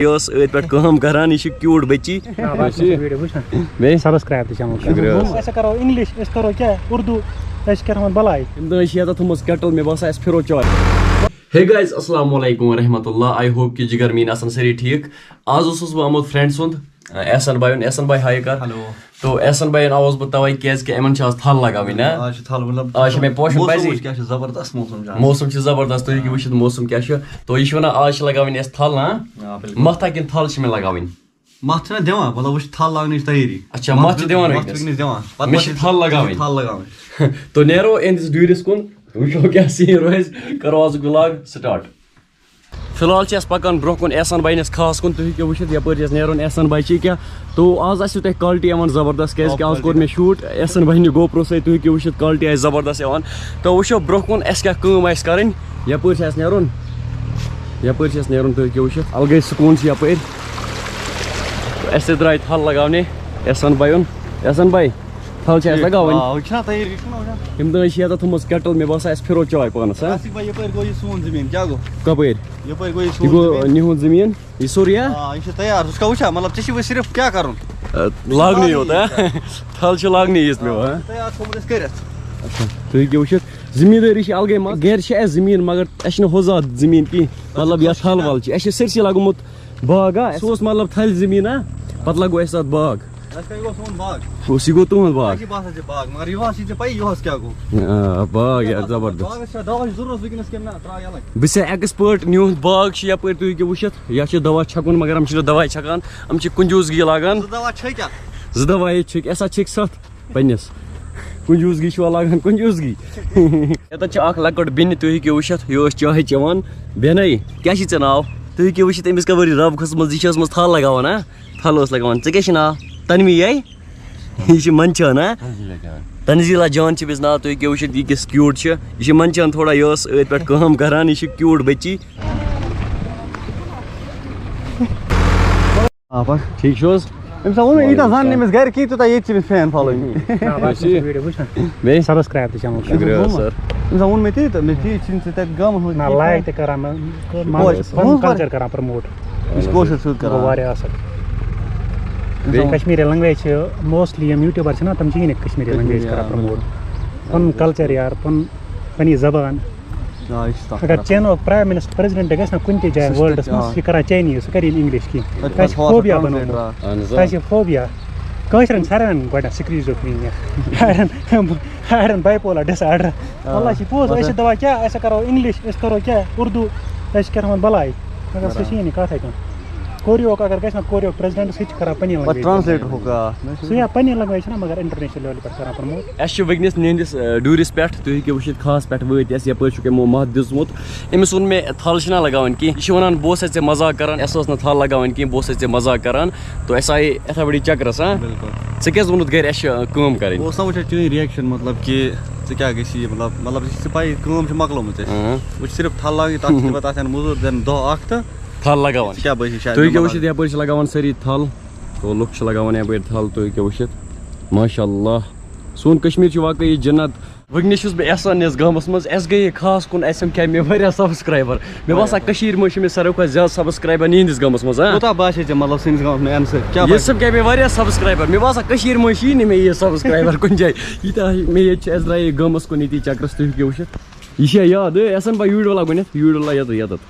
یہ پہ کام کران یہ کیوٹ بچی بیٚیہِ سبسکرایب تہِ چینل أسۍ کرو انگلش أسۍ کرو کیٛاہ اردو أسۍ کرو بلاے یتھ تھومُت کیٹل مےٚ باسان اَسہِ پھِرو چاے. ہے گایز السلام علیکم ورحمۃ اللہ. آئی ہوپ کہ جگر میٖن آسان سٲری ٹھیٖک. آز اوسُس بہٕ آمُت فرٛٮ۪نٛڈ سُنٛد احسان بایُن. احسان باے ہاے کر. تو احسان بایَن آوُس بہٕ تَوَے کیٛازِکہِ یِمن چھِ آز تھل لگاوٕنۍ. آز چھِ مےٚ پوشن پزی موسم چھُ زبردست. تُہۍ ہیٚکِو وٕچھِتھ موسم کیٛاہ چھُ. تو یہِ چھُ وَنان آز چھِ لگاوٕنۍ اَسہِ تھل متھا کِنہٕ تھل چھِ مےٚ لگاوٕنۍ. متھ چھِنہ دِوان مطلب وٕچھ تھل لاگنٕچ تیٲری. اچھا متھ چھِ دِوان مےٚ چھِ تھل لگاوٕنۍ. تو نیرو أہنٛدِس ڈوٗرِس کُن وٕچھو کیٛاہ سیٖن روزِ. کرو آزُک وِلاگ سٹاٹ. فی الحال چھِ أسۍ پکان برونٛہہ کُن احسان باینِس خاص کُن. تُہۍ ہیٚکِو وٕچھِتھ یپٲرۍ چھِ أسۍ نیرُن احسان باے چھِ کیٛاہ. تو آز آسِوٕ تۄہہِ کالٹی یِوان زبردست کیٛازِکہِ آز کوٚر مےٚ شوٗٹ احسان باینہِ گوپرو سۭتۍ. تُہۍ ہیٚکِو وٕچھِتھ کالٹی آسہِ زبردست یِوان. تو وٕچھو برونٛہہ کُن اَسہِ کیٛاہ کٲم آسہِ کَرٕنۍ. یپٲرۍ چھِ اَسہِ نیرُن تُہۍ ہیٚکِو وٕچھِتھ الگٕے سکوٗن چھِ یپٲرۍ. اَسہِ تہِ درٛاے تھل لگاونہِ احسان باین. احسان باے تھل چھِ اَسہِ لگاوٕنۍ. ییٚمہِ دۄہ چھِ ییٚتٮ۪تھ تھوٚمُت کیٹل مےٚ باسان اَسہِ پھِرو چاے پانس. کپٲرۍ یہِ گوٚو نِہُنٛد زٔمیٖن یہِ سورُے مطلب ژےٚ چھُے صرف کیٛاہ کرُن لاگنٕے یوت. تھل چھِ لاگنٕے یِژ مےٚ. اچھا تُہۍ ہیٚکِو وٕچھِتھ زٔمیٖندٲری چھِ الگٕے مزٕ. گرِ چھِ اَسہِ زٔمیٖن مگر اَسہِ چھِنہٕ ہُہ زات زٔمیٖن کینٛہہ مطلب یتھ تھل ول چھِ. اَسہِ چھِ سٲرسٕے لگومُت باغ. سُہ اوس مطلب تھلہِ زٔمیٖن پتہٕ لگوو اَسہِ تتھ باغ. یہِ گوٚو تُہُنٛد باغ. باغ یار زبردست. بہٕ چھُس ایٚکٕسپٲرٹ نیُہُنٛد باغ چھُ یپٲرۍ. تُہۍ ہیٚکِو وٕچھِتھ یتھ چھُ دوا چھکُن مگر یِم چھِنہٕ دوا چھکان. یِم چھِ کنجوٗسگی لاگان. 2 دوا ییٚتہِ چھِکھ اَسہِ چھِکھ 7 پننِس. کنجوٗسگی چھُوا لاگان کنجوٗسگی. ییٚتٮ۪تھ چھِ اکھ لۄکٕٹ بیٚنہِ تُہۍ ہیٚکِو وٕچھِتھ یہِ ٲس چاے چٮ۪وان. بیٚنٕے کیٛاہ چھُے ژےٚ ناو. تُہۍ ہیٚکِو وٕچھِتھ أمِس کپٲرۍ رب کھٔژمٕژ. یہِ چھِ ٲسمٕژ تھل لگاوان. تھل ٲس لگاوان. ژےٚ کیٛاہ چھُ ناو. تنوی یہِ چھِ منچان. تنزیٖلا جان چھِ أمِس ناو. تُہۍ ہیٚکِو وٕچھِتھ یہِ کِس کیوٗٹ چھِ. یہِ چھِ منچان تھوڑا. یہِ ٲس أتھۍ پٮ۪ٹھ کٲم کران. یہِ چھِ کیوٗٹ بچی. ٹھیٖک چھُو حظ. گرِ کِہیٖنۍ تیوٗتاہ ییٚتہِ چھِ أمِس فین فالویِنٛگ. بیٚیہِ سبسکرایب تہِ چینل شُکریہ سر. أمِس ووٚن مےٚ تی تہٕ مےٚ تی چھِنہٕ ژٕ تَتہِ گامَس منٛز لایک تہِ کران پنُن کلچر کران پرموٹ. یہِ چھِ کٲشُر سیوٚد کران. واریاہ اصل. کشمیری لنگویج چھِ موسٹلی یِم یوٗٹیوٗبر چھِ نا تِم چھِ یہِ کشمیری لنگویج کران پرموٹ. پنُن کلچر یار پنٕنۍ زبان. اگر چینو پرٛایم مِنسٹر پریزڈنٹ گژھِ نا کُنہِ تہِ جایہِ ورلڈس منٛز یہِ کران چاینیٖز سُہ کرِ انگلش کینٛہہ. تۄہہِ چھِ فوبیا بنومُت. تۄہہِ چھِ فوبیا. کٲشرٮ۪ن سارنٕے گۄڈنٮ۪تھ سِکریٖن شاٹ نِنۍ. ہارن باے پولر ڈِس آرڈر. واللہ چھِ پوٚز. أسۍ چھِ دپان کیٛاہ أسۍ کرو انگلش أسۍ کرو کیٛاہ اردو أسۍ کرہون بلاے مگر سُہ چھِ یی نہٕ کتھے کانٛہہ. کوریوک اگر گژھِ نا کوریوک پریزڈنٹ سُہ تہِ چھِ کران پنٕنۍ لنگویج. سُہ یا پنٕنۍ لنگویج چھِ نا مگر انٹرنیشنل لیولہِ پٮ۪ٹھ کران پرموٹ. اَسہِ چھِ وٕنکیٚنس نِہنٛدِس ڈوٗرِس پٮ۪ٹھ. تُہۍ ہیٚکِو وٕچھِتھ خاص پٮ۪ٹھ وٲتۍ اَسہِ. یپٲرۍ چھُکھ یِمو مَتھ دِژمُت. أمِس ووٚن مےٚ تھل چھِنہ لگاوٕنۍ کینٛہہ. یہِ چھِ وَنان بہٕ اوسَے ژےٚ مزاق کران. اَسہِ ٲس نہٕ تھل لگاوٕنۍ کینٛہہ بہٕ اوسَے ژےٚ مزاق کران. تو أسۍ آیے یِتھَے پٲٹھی چکرس. ژےٚ کیٛازِ ووٚنُتھ گرِ اَسہِ چھِ کٲم کَرٕنۍ. بہٕ اوسُس نا وٕچھان چٲنۍ رِیَکشن مطلب کہِ ژٕ کیٛاہ گژھی مطلب یہِ چھِ پَیی کٲم چھِ مۄکلٲمٕژ اَسہِ. وٕچھ صرف تھل لاگٕنۍ تَتھ چھِ پَتہٕ آسان موٚزوٗر دِنۍ دۄہ اکھ تہٕ تھل لگاوان. کیٛاہ بٲسی شاید. تُہۍ ہیٚکِو وٕچھِتھ یپٲرۍ چھِ لگاوان سٲری تھل. تو لُکھ چھِ لگاوان یپٲرۍ تھل. تُہۍ ہیٚکِو وٕچھِتھ ماشاء اللہ. سون کشمیٖر چھُ واقعی جنت. وٕنکیٚنس چھُس بہٕ احسان نِس گامس منٛز. اَسہِ گٔیے خاص کُن اَسہِ سمکھے مےٚ واریاہ سبسکرایبر. مےٚ باسان کٔشیٖرِ منٛز چھِ مےٚ ساروی کھۄتہٕ زیادٕ سبسکرایبر نِہنٛدِس گامس منٛز. کوٗتاہ باسے ژےٚ مطلب سٲنِس گامس منٛز اَمہِ سۭتۍ. ییٚتہِ سمکھے مےٚ واریاہ سبسکرایبر. مےٚ باسان کٔشیٖرِ منٛز چھی نہٕ مےٚ یہِ سبسکرایبر کُنہِ جایہِ ییٖتیاہ مےٚ ییٚتہِ چھِ. اَسہِ درٛایے گامس کُن ییٚتی چکرس. تُہۍ ہیٚکِو وٕچھِتھ. یہِ چھا یاد احسان بھاے ویٖڈیو لاگ گۄڈنٮ۪تھ ویٖڈیو لا ییٚتٮ۪تھ.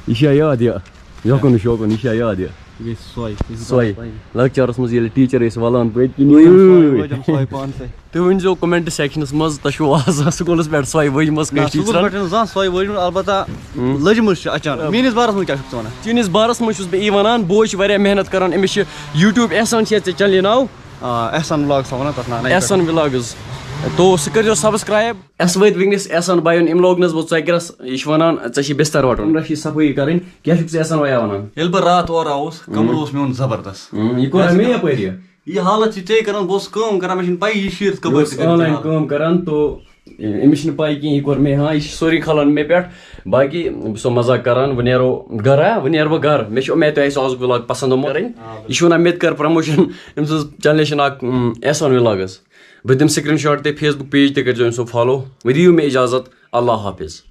یہِ چھا یاد یہِ یوکُن شوکُن یہِ چھا یاد یہِ. سۄے لۄکچارس منٛز ییٚلہِ ٹیٖچر ٲسۍ وَلان پٔتۍ کِنۍ. تُہۍ ؤنۍزیو کومینٹ سیکشنس منٛز تۄہہِ چھُو آز سکوٗلس پٮ۪ٹھ سۄے ؤجمٕژ کٲنٛسہِ ٹیٖچرن. زانٛہہ سۄے وٲجمٕژ البتہ لٔجمٕژ چھِ اچانک. میٲنِس بارس منٛز کیٛاہ چھُکھ ژٕ وَنان. چٲنِس بارس منٛز چھُس بہٕ یی وَنان بوے چھُ واریاہ محنت کران. أمِس چھِ یوٗٹیوٗب احسان چھِ ژےٚ چنلہِ ناو. احسان ولاگٕس وَنان تَتھ ناو. احسان ولاگٕز. تو سُہ کٔرۍزیو سبسکرایب. اَسہِ وٲتۍ وٕنکیٚنس احسان بایُن. أمۍ لوگ نس بہٕ ژۄکرس. یہِ چھُ وَنان ژےٚ چھی بِستر وَٹُن. کَمرَس چھِ صفٲیی کَرٕنۍ. کیٛاہ چھُکھ ژٕ احسان بھیا وَنان. ییٚلہِ بہٕ راتھ اورٕ آوُس کمرٕ اوس میون زبردست. یہِ کوٚر مےٚ یپٲرۍ. یہِ حالت چھِ ژے کران. بہٕ اوسُس کٲم کران مےٚ چھِنہٕ پَیی یہِ شیٖرتھ کَپٲرۍ. آن لاین کٲم کران. تو أمِس چھِنہٕ پاے کِہینۍ. یہِ کوٚر مےٚ یہِ چھِ سورُے کھالان مےٚ پٮ۪ٹھ. باقٕے بہٕ چھُسو مزاق کران. وۄنۍ نیرو گرا وۄنۍ نیرٕ بہٕ گرٕ. مےٚ چھِ اُمید تۄہہِ آسیو آزُک وِلاگ پسنٛد آمُت کَرٕنۍ. یہِ چھُ وَنان مےٚ تہِ کر پرموشن. أمۍ سٕنٛز چنلہِ چھِ ناو احسان ولاگٕز. بہٕ دِمہٕ سکریٖن شاٹ تہِ. فیس بُک پیج تہِ کٔرۍزیو أمۍ سُنٛد فالو. وۄنۍ دِیِو مےٚ اِجازت. اللہ حافظ.